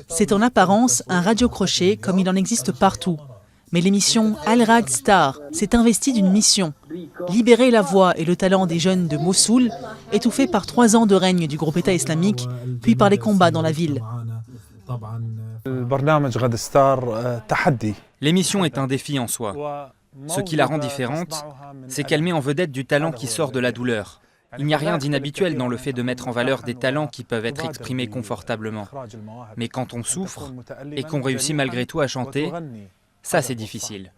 C'est en apparence un radio-crochet comme il en existe partout. Mais l'émission Al Rad Star s'est investie d'une mission, libérer la voix et le talent des jeunes de Mossoul, étouffés par 3 ans de règne du groupe État islamique, puis par les combats dans la ville. L'émission est un défi en soi. Ce qui la rend différente, c'est qu'elle met en vedette du talent qui sort de la douleur. Il n'y a rien d'inhabituel dans le fait de mettre en valeur des talents qui peuvent être exprimés confortablement. Mais quand on souffre et qu'on réussit malgré tout à chanter, ça c'est difficile.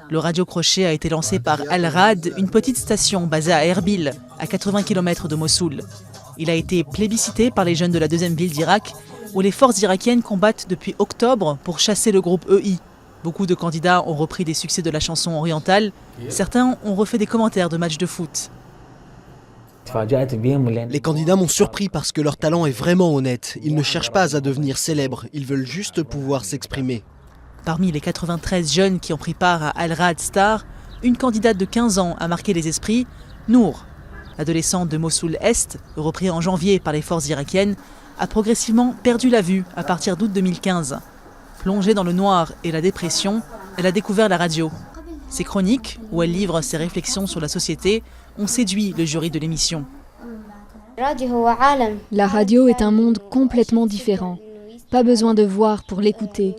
Le radio-crochet a été lancé par Al Rad, une petite station basée à Erbil, à 80 km de Mossoul. Il a été plébiscité par les jeunes de la deuxième ville d'Irak, où les forces irakiennes combattent depuis octobre pour chasser le groupe EI. Beaucoup de candidats ont repris des succès de la chanson orientale. Certains ont refait des commentaires de matchs de foot. Les candidats m'ont surpris parce que leur talent est vraiment honnête. Ils ne cherchent pas à devenir célèbres, ils veulent juste pouvoir s'exprimer. Parmi les 93 jeunes qui ont pris part à Al Rad Star, une candidate de 15 ans a marqué les esprits, Nour. L'adolescente de Mossoul Est, repris en janvier par les forces irakiennes, a progressivement perdu la vue à partir d'août 2015. Plongée dans le noir et la dépression, elle a découvert la radio. Ses chroniques, où elle livre ses réflexions sur la société, ont séduit le jury de l'émission. La radio est un monde complètement différent. Pas besoin de voir pour l'écouter.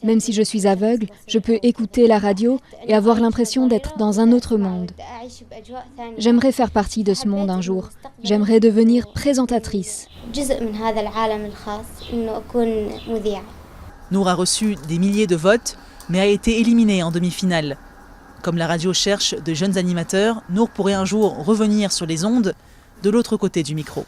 Même si je suis aveugle, je peux écouter la radio et avoir l'impression d'être dans un autre monde. J'aimerais faire partie de ce monde un jour. J'aimerais devenir présentatrice. Nour a reçu des milliers de votes, mais a été éliminée en demi-finale. Comme la radio cherche de jeunes animateurs, Nour pourrait un jour revenir sur les ondes de l'autre côté du micro.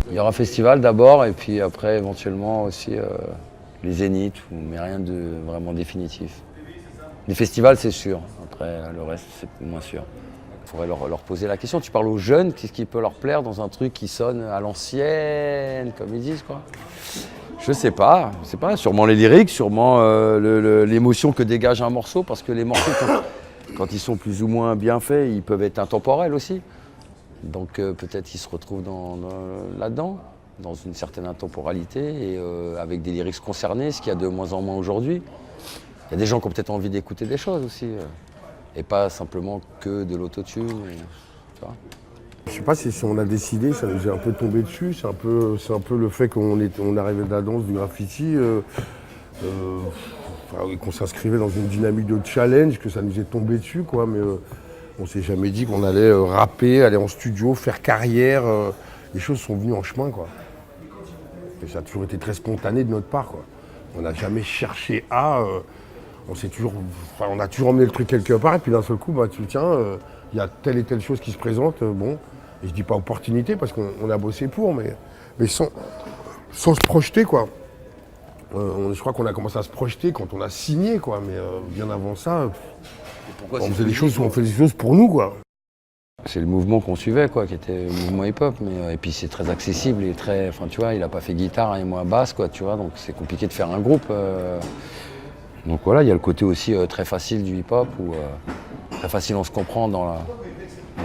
Il y aura un festival d'abord et puis après éventuellement aussi les zéniths, mais rien de vraiment définitif. Les festivals c'est sûr, après le reste c'est moins sûr. Il faudrait leur poser la question, tu parles aux jeunes, qu'est-ce qui peut leur plaire dans un truc qui sonne à l'ancienne, comme ils disent quoi. Je sais pas, sûrement les lyriques, sûrement l'émotion que dégage un morceau, parce que les morceaux quand ils sont plus ou moins bien faits, ils peuvent être intemporels aussi. Donc peut-être ils se retrouvent là-dedans, dans une certaine intemporalité et avec des lyrics concernés, ce qu'il y a de moins en moins aujourd'hui. Il y a des gens qui ont peut-être envie d'écouter des choses aussi, et pas simplement que de l'autotune. Tu vois. Je sais pas si on a décidé, ça nous est un peu tombé dessus, c'est un peu le fait qu'on arrivait de la danse, du graffiti. qu'on s'inscrivait dans une dynamique de challenge, que ça nous est tombé dessus, quoi. Mais on s'est jamais dit qu'on allait rapper, aller en studio, faire carrière. Les choses sont venues en chemin, quoi. Et ça a toujours été très spontané de notre part, quoi. On n'a jamais cherché à... on a toujours emmené le truc quelque part, et puis d'un seul coup, il y a telle et telle chose qui se présente, bon, et je dis pas opportunité, parce qu'on a bossé pour, mais sans se projeter, quoi. Je crois qu'on a commencé à se projeter quand on a signé, quoi, mais bien avant ça, on faisait des choses pour nous, quoi. C'est le mouvement qu'on suivait, quoi, qui était le mouvement hip-hop, et puis c'est très accessible et très, enfin, tu vois, il a pas fait guitare et moi basse, quoi, tu vois, donc c'est compliqué de faire un groupe. Donc voilà, il y a le côté aussi très facile du hip-hop, où très facile on se comprend dans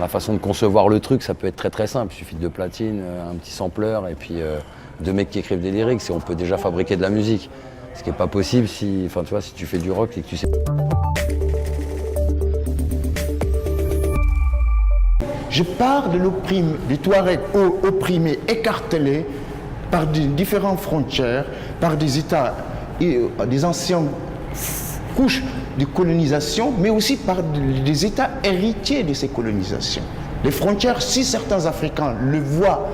la façon de concevoir le truc, ça peut être très très simple, il suffit de 2 platines, un petit sampler et puis 2 mecs qui écrivent des lyrics et on peut déjà fabriquer de la musique. Ce qui n'est pas possible si, enfin, tu vois, si tu fais du rock et que tu sais. Je pars de du Touareg opprimé, écartelé par des différentes frontières, par des États, des anciennes couches de colonisation, mais aussi par des États héritiers de ces colonisations. Les frontières, si certains Africains le voient,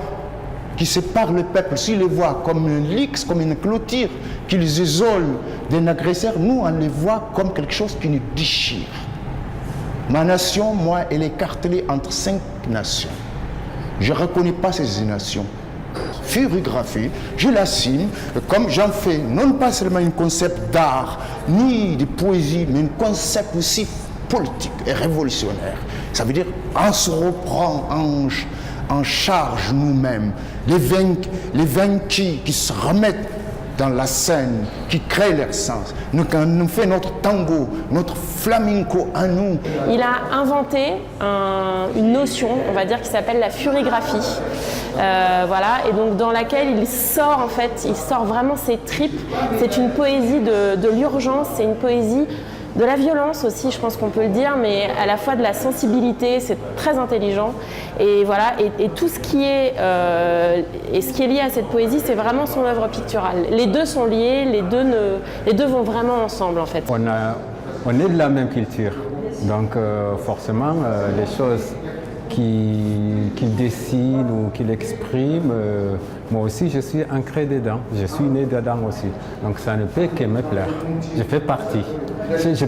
qui séparent le peuple, s'ils le voient comme un lix, comme une clôture, qui les isole d'un agresseur, nous, on les voit comme quelque chose qui nous déchire. Ma nation, moi, elle est écartelée entre 5 nations. Je ne reconnais pas ces nations. Furigraphie, je l'assume, comme j'en fais non pas seulement un concept d'art, ni de poésie, mais un concept aussi politique et révolutionnaire. Ça veut dire on se reprend en charge nous-mêmes, les vaincus qui se remettent dans la scène, qui créent leur sens. Nous, quand nous fait notre tango, notre flamenco à nous. Il a inventé une notion, on va dire, qui s'appelle la furigraphie. Voilà, et donc dans laquelle il sort vraiment ses tripes. C'est une poésie de l'urgence, c'est une poésie de la violence aussi, je pense qu'on peut le dire, mais à la fois de la sensibilité, c'est très intelligent. Et voilà, et tout ce qui est lié à cette poésie, c'est vraiment son œuvre picturale. Les deux sont liés, les deux vont vraiment ensemble en fait. On est de la même culture, donc forcément les choses qu'il dessine ou qu'il exprime, moi aussi je suis ancré dedans, je suis né dedans aussi. Donc ça ne peut que me plaire. Je fais partie. Je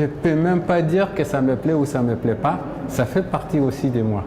peux même pas dire que ça me plaît ou ça me plaît pas, ça fait partie aussi de moi.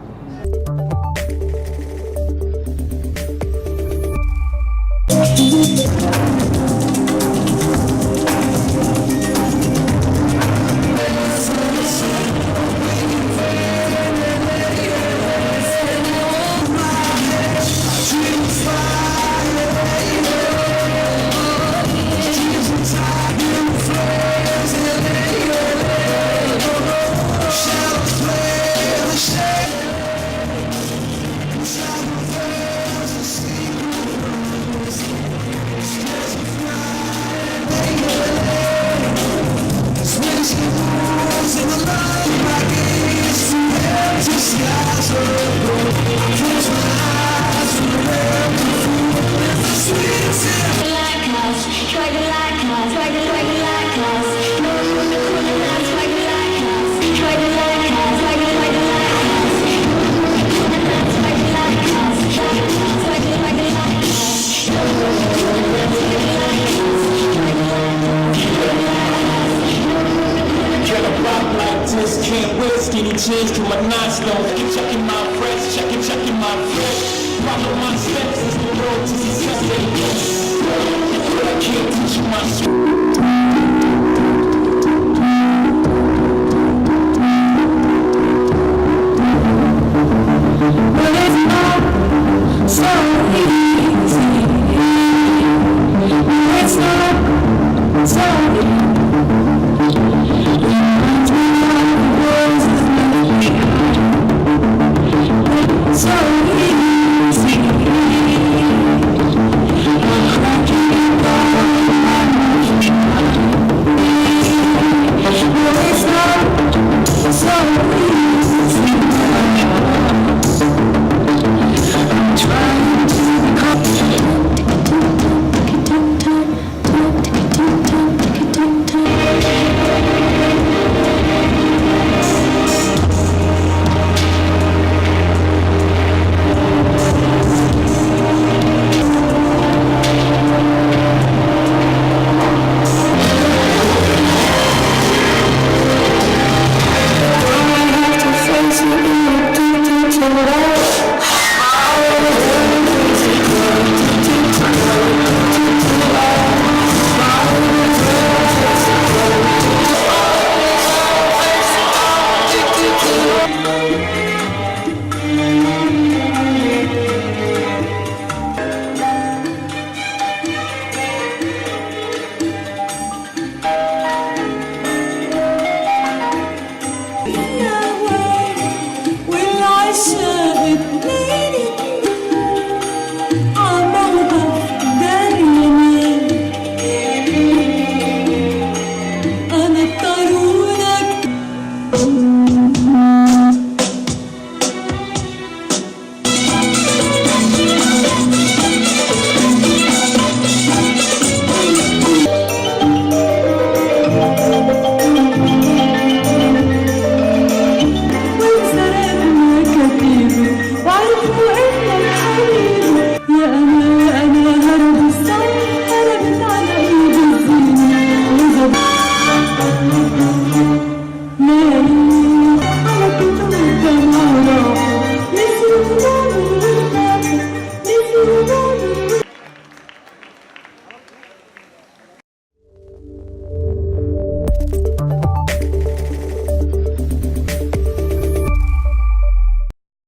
Thank you.